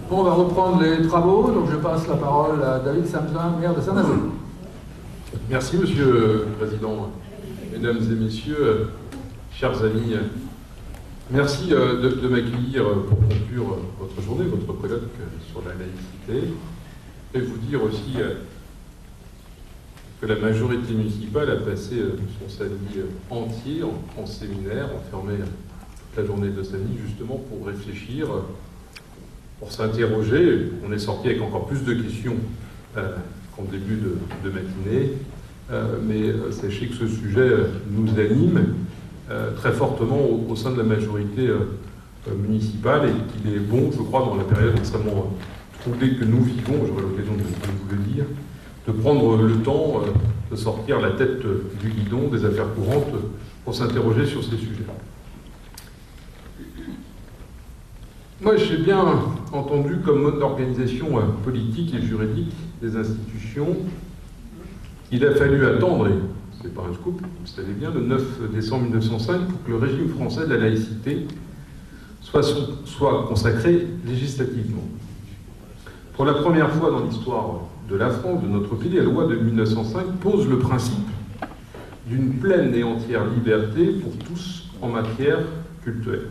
Bon, on va reprendre les travaux, donc je passe la parole à David Samson, maire de Saint-Nazaire. Merci, Monsieur le Président. Mesdames et Messieurs, chers amis, merci de m'accueillir pour conclure votre journée, votre colloque sur la laïcité, et vous dire aussi que la majorité municipale a passé son samedi entier en séminaire, enfermé toute la journée de samedi, justement pour réfléchir, pour s'interroger. On est sorti avec encore plus de questions qu'en début de matinée, mais sachez que ce sujet nous anime très fortement au sein de la majorité municipale et qu'il est bon, je crois, dans la période extrêmement troublée que nous vivons, j'aurai l'occasion de vous le dire, de prendre le temps de sortir la tête du guidon des affaires courantes pour s'interroger sur ces sujets. Moi, j'ai bien entendu comme mode d'organisation politique et juridique des institutions qu'il a fallu attendre, et c'est pas un scoop, vous le savez bien, le 9 décembre 1905 pour que le régime français de la laïcité soit consacré législativement. Pour la première fois dans l'histoire de la France, de notre pays, la loi de 1905 pose le principe d'une pleine et entière liberté pour tous en matière cultuelle.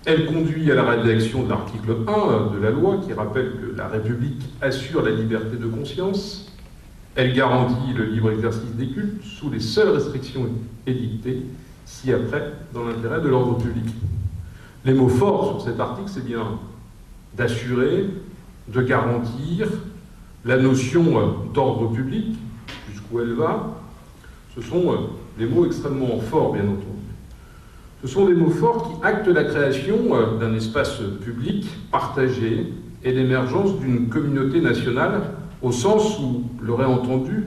Elle conduit à la rédaction de l'article 1 de la loi qui rappelle que la République assure la liberté de conscience. Elle garantit le libre exercice des cultes sous les seules restrictions édictées, ci-après, dans l'intérêt de l'ordre public. Les mots forts sur cet article, c'est bien d'assurer, de garantir la notion d'ordre public, jusqu'où elle va. Ce sont des mots extrêmement forts, bien entendu. Ce sont des mots forts qui actent la création d'un espace public partagé et l'émergence d'une communauté nationale au sens où l'aurait entendu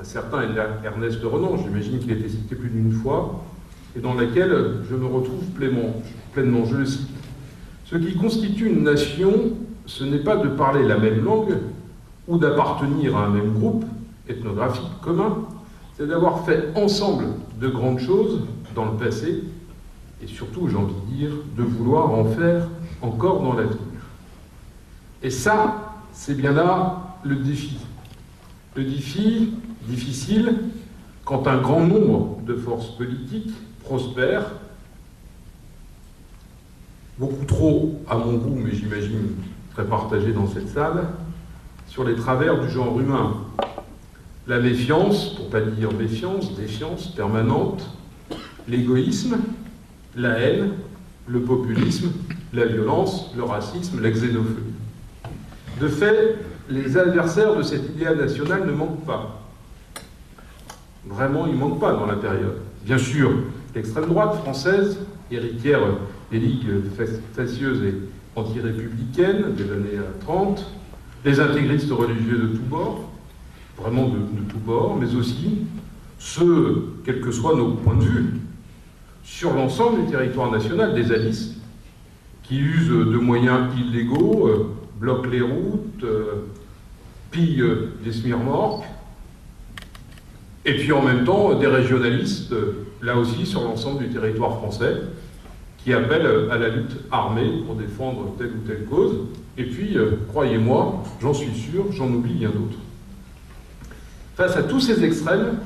un certain Ernest Renan, j'imagine qu'il a été cité plus d'une fois, et dans laquelle je me retrouve pleinement. Je le cite. Ce qui constitue une nation, ce n'est pas de parler la même langue ou d'appartenir à un même groupe ethnographique commun, c'est d'avoir fait ensemble de grandes choses dans le passé, et surtout, j'ai envie de dire, de vouloir en faire encore dans l'avenir. Et ça, c'est bien là le défi. Le défi difficile quand un grand nombre de forces politiques prospèrent, beaucoup trop à mon goût, mais j'imagine très partagé dans cette salle, sur les travers du genre humain. La méfiance, pour pas dire méfiance, défiance permanente, l'égoïsme, la haine, le populisme, la violence, le racisme, la xénophobie. De fait, les adversaires de cet idéal national ne manquent pas. Vraiment, ils ne manquent pas dans la période. Bien sûr, l'extrême droite française, héritière des ligues facieuses et anti-républicaines des années 30, les intégristes religieux de tous bords, vraiment de tous bords, mais aussi ceux, quels que soient nos points de vue, sur l'ensemble du territoire national, des zadistes, qui usent de moyens illégaux, bloquent les routes, pillent des smirmorques, et puis en même temps des régionalistes, là aussi sur l'ensemble du territoire français, qui appellent à la lutte armée pour défendre telle ou telle cause. Et puis, croyez-moi, j'en suis sûr, j'en oublie bien d'autres. Face à tous ces extrêmes,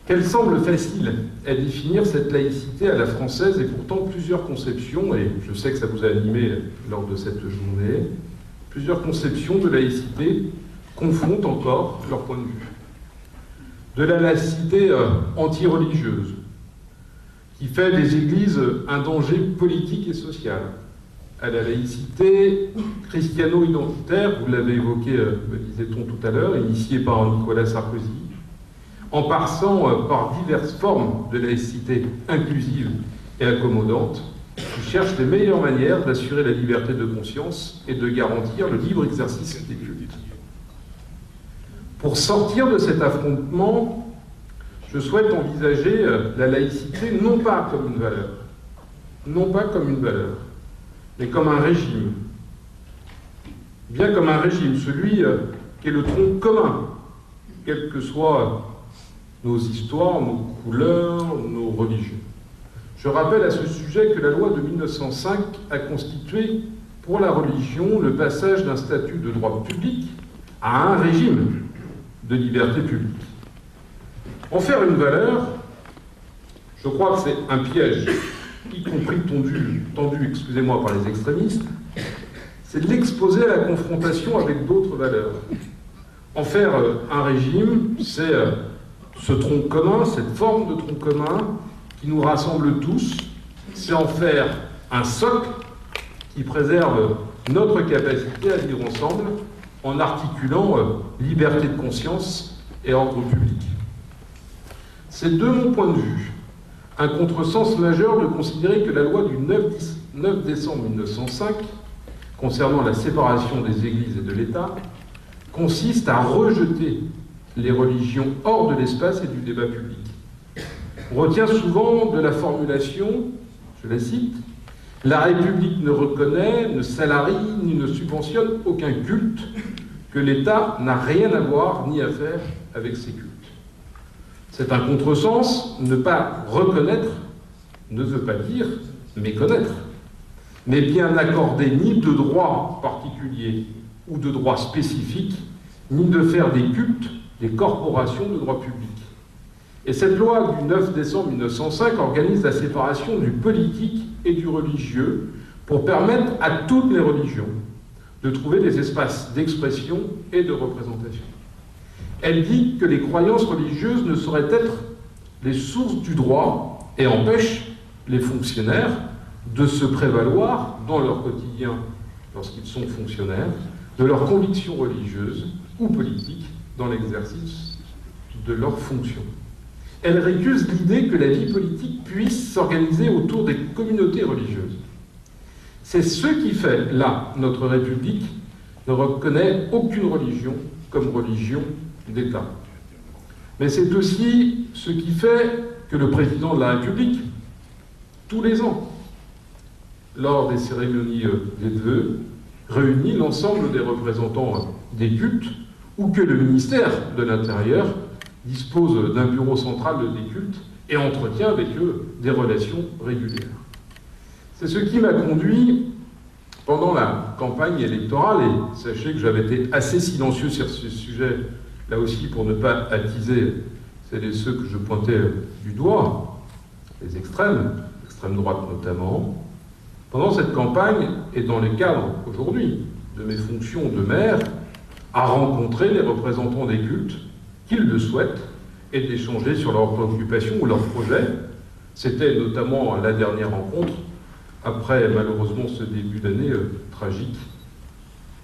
qu'elle semble facile à définir cette laïcité à la française, et pourtant plusieurs conceptions, et je sais que ça vous a animé lors de cette journée, plusieurs conceptions de laïcité confrontent encore leur point de vue. De la laïcité anti-religieuse, qui fait des églises un danger politique et social, à la laïcité christiano-identitaire, vous l'avez évoqué, me disait-on tout à l'heure, initiée par Nicolas Sarkozy, en passant par diverses formes de laïcité inclusive et accommodante, qui cherchent les meilleures manières d'assurer la liberté de conscience et de garantir le libre exercice des cultes. Pour sortir de cet affrontement, je souhaite envisager la laïcité non pas comme une valeur, mais comme un régime. Bien comme un régime, celui qui est le tronc commun, quelles que soient nos histoires, nos couleurs, nos religions. Je rappelle à ce sujet que la loi de 1905 a constitué pour la religion le passage d'un statut de droit public à un régime de liberté publique. En faire une valeur, je crois que c'est un piège, y compris tendu par les extrémistes, c'est de l'exposer à la confrontation avec d'autres valeurs. En faire un régime, c'est ce tronc commun, cette forme de tronc commun qui nous rassemble tous, c'est en faire un socle qui préserve notre capacité à vivre ensemble en articulant liberté de conscience et ordre public. C'est de mon point de vue un contresens majeur de considérer que la loi du 9 décembre 1905 concernant la séparation des églises et de l'État consiste à rejeter les religions hors de l'espace et du débat public. On retient souvent de la formulation, je la cite, « La République ne reconnaît, ne salarie, ni ne subventionne aucun culte, que l'État n'a rien à voir ni à faire avec ces cultes. » C'est un contresens. Ne pas reconnaître ne veut pas dire méconnaître, mais bien n'accorder ni de droit particulier ou de droit spécifique, ni de faire des cultes des corporations de droit public. Et cette loi du 9 décembre 1905 organise la séparation du politique et du religieux pour permettre à toutes les religions de trouver des espaces d'expression et de représentation. Elle dit que les croyances religieuses ne sauraient être les sources du droit et empêche les fonctionnaires de se prévaloir dans leur quotidien, lorsqu'ils sont fonctionnaires, de leurs convictions religieuses ou politiques dans l'exercice de leurs fonctions. Elle récuse l'idée que la vie politique puisse s'organiser autour des communautés religieuses. C'est ce qui fait, là, notre République ne reconnaît aucune religion comme religion d'État. Mais c'est aussi ce qui fait que le président de la République, tous les ans, lors des cérémonies des vœux, réunit l'ensemble des représentants des cultes, ou que le ministère de l'Intérieur dispose d'un bureau central des cultes et entretient avec eux des relations régulières. C'est ce qui m'a conduit, pendant la campagne électorale, et sachez que j'avais été assez silencieux sur ce sujet, là aussi pour ne pas attiser celles et ceux que je pointais du doigt, les extrême droite notamment. Pendant cette campagne, et dans les cadres aujourd'hui de mes fonctions de maire, à rencontrer les représentants des cultes qu'ils le souhaitent et d'échanger sur leurs préoccupations ou leurs projets. C'était notamment la dernière rencontre, après malheureusement ce début d'année tragique,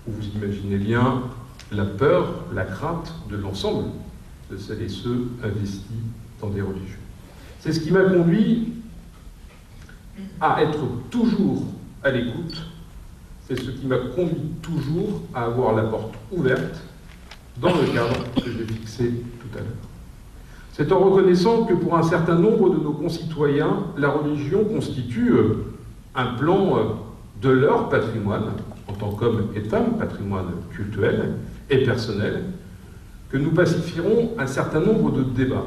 où vous imaginez bien la peur, la crainte de l'ensemble de celles et ceux investis dans des religions. C'est ce qui m'a conduit à être toujours à l'écoute. C'est ce qui m'a conduit toujours à avoir la porte ouverte dans le cadre que j'ai fixé tout à l'heure. C'est en reconnaissant que pour un certain nombre de nos concitoyens, la religion constitue un plan de leur patrimoine, en tant qu'hommes et femmes, patrimoine cultuel et personnel, que nous pacifierons un certain nombre de débats.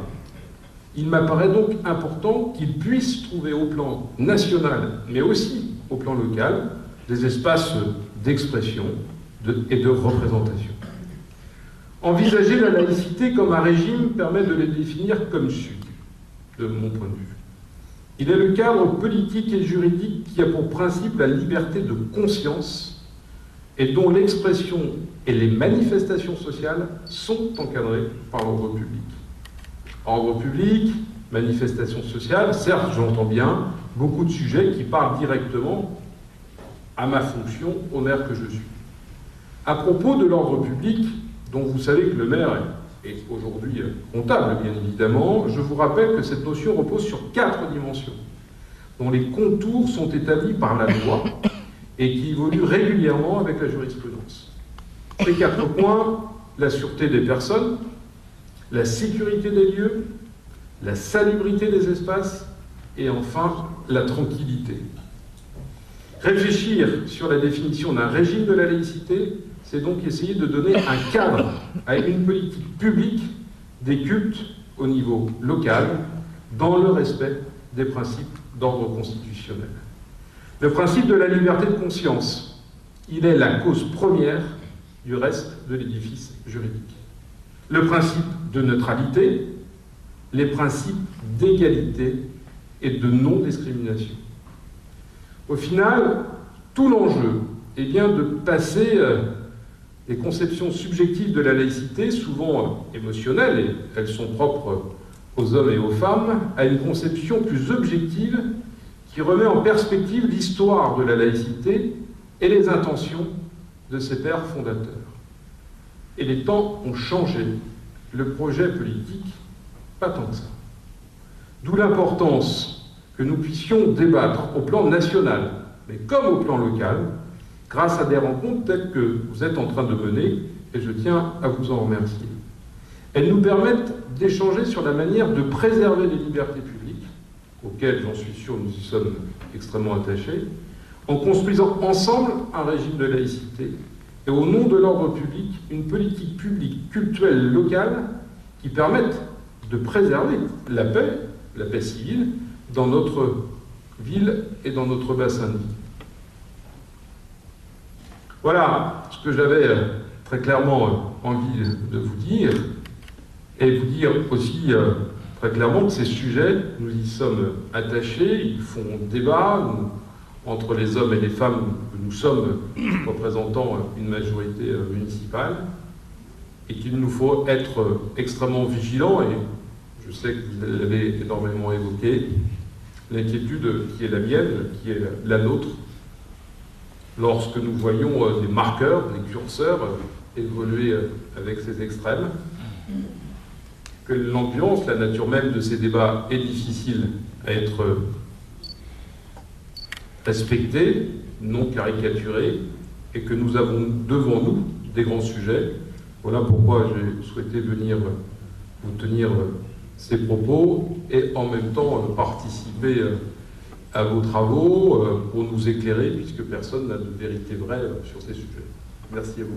Il m'apparaît donc important qu'ils puissent trouver au plan national, mais aussi au plan local, des espaces d'expression et de représentation. Envisager la laïcité comme un régime permet de les définir comme suit, de mon point de vue. Il est le cadre politique et juridique qui a pour principe la liberté de conscience et dont l'expression et les manifestations sociales sont encadrées par l'ordre public. Ordre public, manifestations sociales, certes, j'entends bien, beaucoup de sujets qui parlent directement à ma fonction, au maire que je suis. À propos de l'ordre public, dont vous savez que le maire est aujourd'hui comptable, bien évidemment, je vous rappelle que cette notion repose sur 4 dimensions, dont les contours sont établis par la loi et qui évoluent régulièrement avec la jurisprudence. Ces 4 points, la sûreté des personnes, la sécurité des lieux, la salubrité des espaces et enfin la tranquillité. Réfléchir sur la définition d'un régime de la laïcité, c'est donc essayer de donner un cadre à une politique publique des cultes au niveau local, dans le respect des principes d'ordre constitutionnel. Le principe de la liberté de conscience il est la cause première du reste de l'édifice juridique. Le principe de neutralité, les principes d'égalité et de non-discrimination. Au final, tout l'enjeu est bien de passer des conceptions subjectives de la laïcité, souvent émotionnelles, et elles sont propres aux hommes et aux femmes, à une conception plus objective qui remet en perspective l'histoire de la laïcité et les intentions de ses pères fondateurs. Et les temps ont changé. Le projet politique, pas tant que ça. D'où l'importance que nous puissions débattre au plan national, mais comme au plan local, grâce à des rencontres telles que vous êtes en train de mener, et je tiens à vous en remercier. Elles nous permettent d'échanger sur la manière de préserver les libertés publiques, auxquelles, j'en suis sûr, nous y sommes extrêmement attachés, en construisant ensemble un régime de laïcité et, au nom de l'ordre public, une politique publique cultuelle locale qui permette de préserver la paix civile, dans notre ville et dans notre bassin de vie. Voilà ce que j'avais très clairement envie de vous dire, et vous dire aussi très clairement que ces sujets, nous y sommes attachés, ils font débat entre les hommes et les femmes que nous sommes représentant une majorité municipale, et qu'il nous faut être extrêmement vigilants, et je sais que vous l'avez énormément évoqué, l'inquiétude qui est la mienne, qui est la nôtre, lorsque nous voyons des marqueurs, des curseurs évoluer avec ces extrêmes, que l'ambiance, la nature même de ces débats est difficile à être respectée, non caricaturée, et que nous avons devant nous des grands sujets. Voilà pourquoi j'ai souhaité venir vous tenir ces propos et en même temps participer à vos travaux pour nous éclairer, puisque personne n'a de vérité vraie sur ces sujets. Merci à vous.